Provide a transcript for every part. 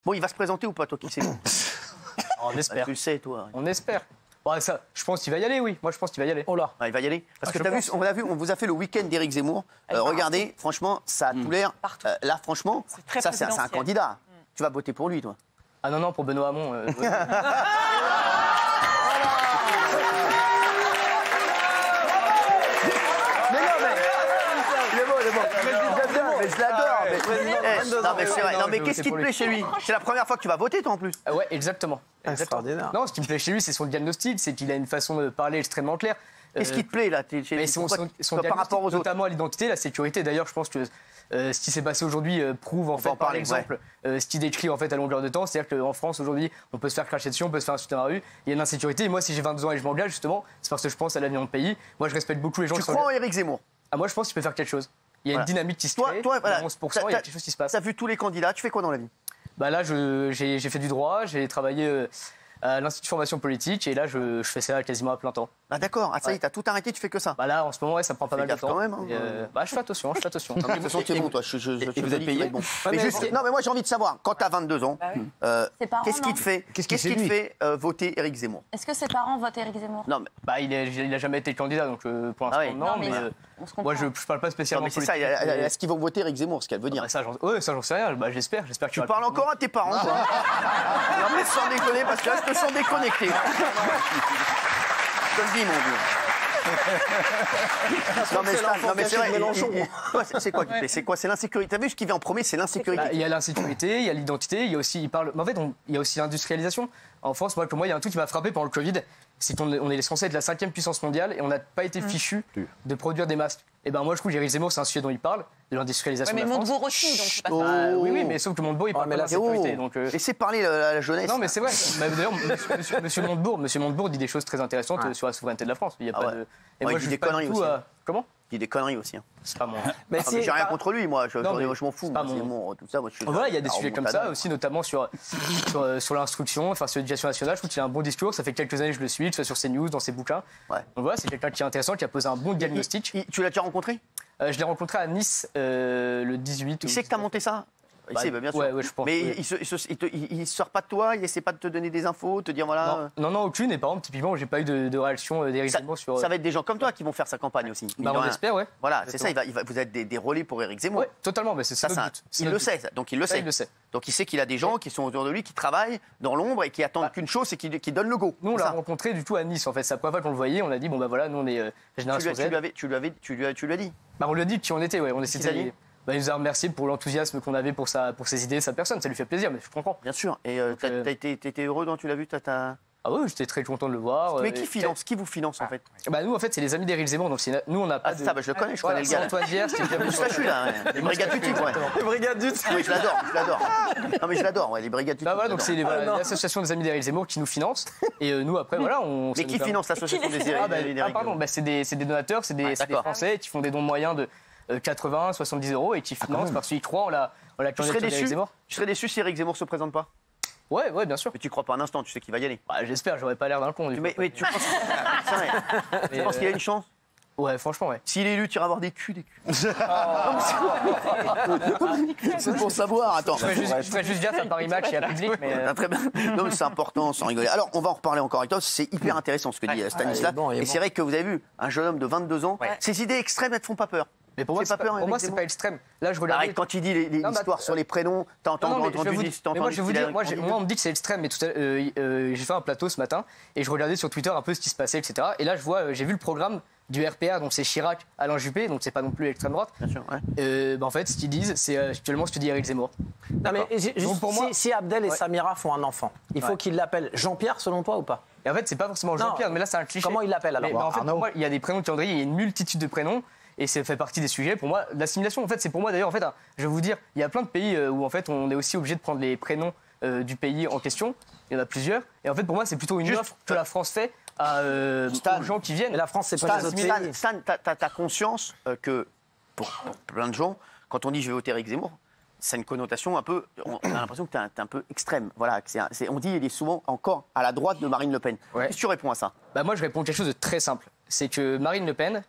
Bon, il va se présenter ou pas, toi qui sais? On espère. Tu le sais, toi. On espère. Bon, ça, je pense qu'il va y aller, oui. Moi, je pense qu'il va y aller. Oh là. Ah, il va y aller. Parce que t'as vu, on vous a fait le week-end d'Éric Zemmour. Regardez, franchement, ça a tout l'air. Là, franchement, ça, c'est un candidat. Tu vas voter pour lui, toi? Ah non, pour Benoît Hamon. Mais non, mais. Il est bon. Mais je l'adore. Non, mais c'est vrai. Non, mais qu'est-ce qui te plaît chez lui? C'est la première fois que tu vas voter, toi, en plus. Ouais, exactement. Extraordinaire. Non, ce qui me plaît chez lui, c'est son diagnostic, c'est qu'il a une façon de parler extrêmement claire. Qu'est-ce qui te plaît, là? Mais son par rapport aux autres, notamment à l'identité, la sécurité. D'ailleurs, je pense que ce qui s'est passé aujourd'hui prouve, en fait, par exemple, ce qu'il décrit en fait, à longueur de temps. C'est-à-dire qu'en France, aujourd'hui, on peut se faire cracher dessus, on peut se faire insulter dans la rue. Il y a une insécurité. Et moi, si j'ai 22 ans et je m'engage, justement, c'est parce que je pense à l'avenir de pays. Moi, je respecte beaucoup les gens Tu crois en Éric Zemmour? Ah, moi, je pense qu'il peut faire quelque chose. Il y a une dynamique qui se crée. Toi, voilà. 11%, il y a quelque chose qui se passe. T'as vu tous les candidats. Tu fais quoi dans la vie? Bah là, j'ai fait du droit, j'ai travaillé à l'Institut de formation politique et là, je fais ça quasiment à plein temps. Ah d'accord, ça y est, t'as tout arrêté, tu fais que ça? Bah là, en ce moment, ouais, ça prend pas mal de temps. Quand même, hein. Bah, je fais attention. De toute façon, t'es bon, toi. Et vous êtes payé? Bon. Non, mais moi, j'ai envie de savoir, quand t'as 22 ans, qu'est-ce qui te fait voter Éric Zemmour? Est-ce que ses parents votent Éric Zemmour? Non, mais... Bah, il a jamais été candidat, donc pour l'instant, non. Mais moi, je parle pas spécialement politique. C'est ça, est-ce qu'ils vont voter Éric Zemmour, ce qu'elle veut dire? Ça, j'en sais rien. Bah, j'espère. Tu parles encore à tes parents, toi? Non, mais sans déconner, parce que là, je te sens déconnecté. Je te le dis, mon Dieu. Non, mais c'est vrai. C'est quoi qui plaît? C'est quoi? C'est l'insécurité. T'as vu ce qui vient en premier? C'est l'insécurité. Il y a l'insécurité, il y a l'identité, il y a aussi, mais en fait, il y a aussi l'industrialisation. En France, pour moi, il y a un truc qui m'a frappé pendant le Covid, c'est qu'on est censé être la 5e puissance mondiale et on n'a pas été fichu de produire des masques. Et ben moi, je trouve qu'Éric Zemmour, c'est un sujet dont il parle, de l'industrialisation de la France. Mais Montebourg aussi, donc c'est pas ça. Oui, mais sauf que Montebourg, il parle pas de l'insécurité. Laissez parler la jeunesse. Non, mais c'est vrai. D'ailleurs, monsieur Montebourg dit des choses très intéressantes sur la souveraineté de la France. Il y a pas de... Et moi, il dit des conneries aussi. Comment? Il dit des conneries aussi. C'est pas moi. Mais j'ai rien contre lui, moi. Je m'en fous. Tout ça, moi, je suis. Voilà, il y a des sujets comme ça aussi, notamment sur l'instruction, enfin sur l'éducation nationale. Je trouve qu'il a un bon discours. Ça fait quelques années que je le suis, que ce soit sur CNews, dans ses bouquins. Donc voilà, c'est quelqu'un qui est intéressant, qui a posé un bon diagnostic. Tu l'as déjà rencontré? Je l'ai rencontré à Nice le 18. Il sait que t'as monté ça? Il sait, bien sûr. Ouais, je pense. Mais il sort pas de toi, il essaie pas de te donner des infos, te dire voilà. Non, aucune. Et par exemple, typiquement, j'ai pas eu de réaction d'Éric Zemmour sur. Ça va être des gens comme toi qui vont faire sa campagne aussi. Bah, on espère, ouais. Voilà, c'est ça. Vous êtes des relais pour Éric Zemmour. Ouais, totalement. Mais c'est ça. Il le sait. Donc il le sait. Il le sait. Donc il sait qu'il a des gens qui sont autour de lui, qui travaillent dans l'ombre et qui attendent qu'une chose, c'est qu'il donne le go. Nous, on l'a rencontré du tout à Nice. En fait, c'est la première fois qu'on le voyait. On a dit bon bah voilà, nous on est génération Z. Tu lui as dit. Bah on lui a dit qui on était. Ouais, on était. Il nous a remercié pour l'enthousiasme qu'on avait pour ses idées, sa personne. Ça lui fait plaisir, mais je comprends. Bien sûr. Et t'étais heureux quand tu l'as vu? Ah oui, j'étais très content de le voir. Mais qui vous finance en fait? Bah nous en fait c'est les amis d'Éric Zemmour, donc nous on n'a pas de... ça, je le connais, je connais le gars. Antoine Vierge, qui est bien moustachu là, les brigades du type, ouais. Les brigades du type. Oui, je l'adore. Non mais je l'adore, les brigades du type. Voilà, donc c'est l'association des amis d'Éric Zemmour qui nous finance. Et nous après voilà, on... Mais qui finance l'association des amis d'Éric? Pardon, c'est des donateurs, c'est des Français qui font des dons moyens de 80, 70 € et qui financent parce qu'ils croient en la candidature d'Éric Zemmour. Tu serais déçu si Éric Zemmour se présente pas? Ouais, bien sûr. Mais tu crois pas un instant, tu sais qu'il va y aller? Bah, j'espère, j'aurais pas l'air d'un con. Mais tu penses... Tu penses qu'il a une chance? Ouais, franchement, ouais. S'il est élu, tu iras avoir des culs. C'est pour savoir, attends. Je ferais juste dire ça Paris Match et à public, mais... Très bien. Non, mais c'est important, sans rigoler. Alors, on va en reparler encore avec toi. C'est hyper intéressant ce que dit Stanislas. Et c'est vrai que vous avez vu, un jeune homme de 22 ans, ces idées extrêmes, elles te font pas peur. Mais pour moi, c'est pas extrême. Là, je regarde. Arrête, quand il dit les histoires sur les prénoms, t'as entendu moi, je vais vous dire, moi, on me dit que c'est extrême, mais j'ai fait un plateau ce matin et je regardais sur Twitter un peu ce qui se passait, etc. Et là, j'ai vu le programme du RPA, donc c'est Chirac, Alain Juppé, donc c'est pas non plus l'extrême droite. Bien sûr, ouais. En fait, ce qu'ils disent, c'est actuellement ce que dit Éric Zemmour. Non, mais si Abdel et Samira font un enfant, il faut qu'ils l'appellent Jean-Pierre, selon toi, ou pas? Et en fait, c'est pas forcément Jean-Pierre, mais là, c'est un cliché. Comment il l'appelle alors? En fait, pour moi, il y a des prénoms de calendrier, il y a une multitude de prénoms. Et ça fait partie des sujets. Pour moi, l'assimilation, en fait, c'est pour moi d'ailleurs, en fait, je vais vous dire, il y a plein de pays où en fait, on est aussi obligé de prendre les prénoms du pays en question. Il y en a plusieurs. Et en fait, pour moi, c'est plutôt une offre que la France fait aux gens qui viennent. Et la France, c'est pas les autres pays. Stan, t'as conscience que pour plein de gens, quand on dit je vais voter Éric Zemmour, c'est une connotation un peu. On a l'impression que t'es un peu extrême. Voilà, on dit il est souvent encore à la droite de Marine Le Pen. Ouais. Qu'est-ce que tu réponds à ça? Bah moi, je réponds quelque chose de très simple. C'est que Marine Le Pen.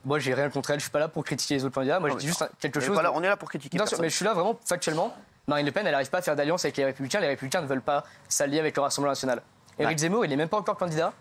Moi, j'ai rien contre elle. Je suis pas là pour critiquer les autres candidats. Moi, je dis juste quelque chose. On est là pour critiquer. Bien sûr, mais je suis là vraiment factuellement. Marine Le Pen, elle n'arrive pas à faire d'alliance avec les Républicains ne veulent pas s'allier avec le Rassemblement national. Éric Zemmour, il n'est même pas encore candidat.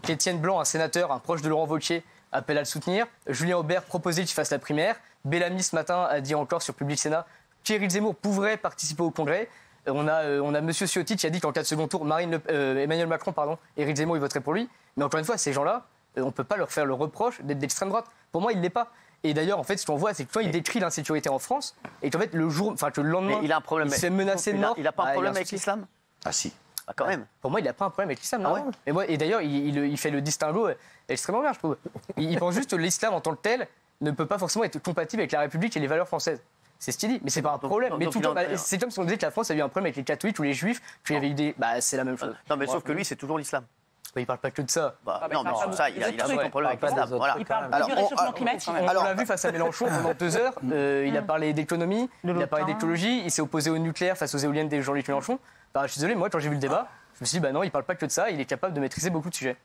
Étienne Blanc, un sénateur, un proche de Laurent Wauquiez, appelle à le soutenir. Julien Aubert proposait qu'il fasse la primaire. Bellamy, ce matin, a dit encore sur Public Sénat qu'Éric Zemmour pourrait participer au Congrès. On a M. Ciotti qui a dit qu'en cas de second tour, Emmanuel Macron, Éric Zemmour, il voterait pour lui. Mais encore une fois, ces gens-là, on ne peut pas leur faire le reproche d'être d'extrême droite. Pour moi, il ne l'est pas. Et d'ailleurs, en fait, ce qu'on voit, c'est que quand il décrit l'insécurité en France, et qu'en fait, le lendemain, il a un problème. Il se fait menacer de mort. Il n'a pas un problème avec l'islam? Ah si. Ah, quand même. Pour moi, il n'a pas un problème avec l'islam. Ah ouais. Et d'ailleurs, il fait le distinguo extrêmement bien, je trouve. Il pense juste que l'islam en tant que tel ne peut pas forcément être compatible avec la République et les valeurs françaises. C'est ce qu'il dit, mais c'est pas un problème. Mais c'est comme si on disait que la France a eu un problème avec les catholiques ou les juifs, qu'il y avait eu des. Bah, c'est la même chose. Non, mais sauf que lui, c'est toujours l'islam. Il parle pas que de ça. Non, mais ça, il a un problème avec l'islam. Voilà. Il parle du réchauffement climatique. On l'a vu face à Mélenchon pendant 2 heures. Il a parlé d'économie, il a parlé d'écologie, il s'est opposé au nucléaire face aux éoliennes de Jean-Luc Mélenchon. Bah, je suis désolé, moi, quand j'ai vu le débat, je me suis dit, bah non, il parle pas que de ça, il est capable de maîtriser beaucoup de sujets.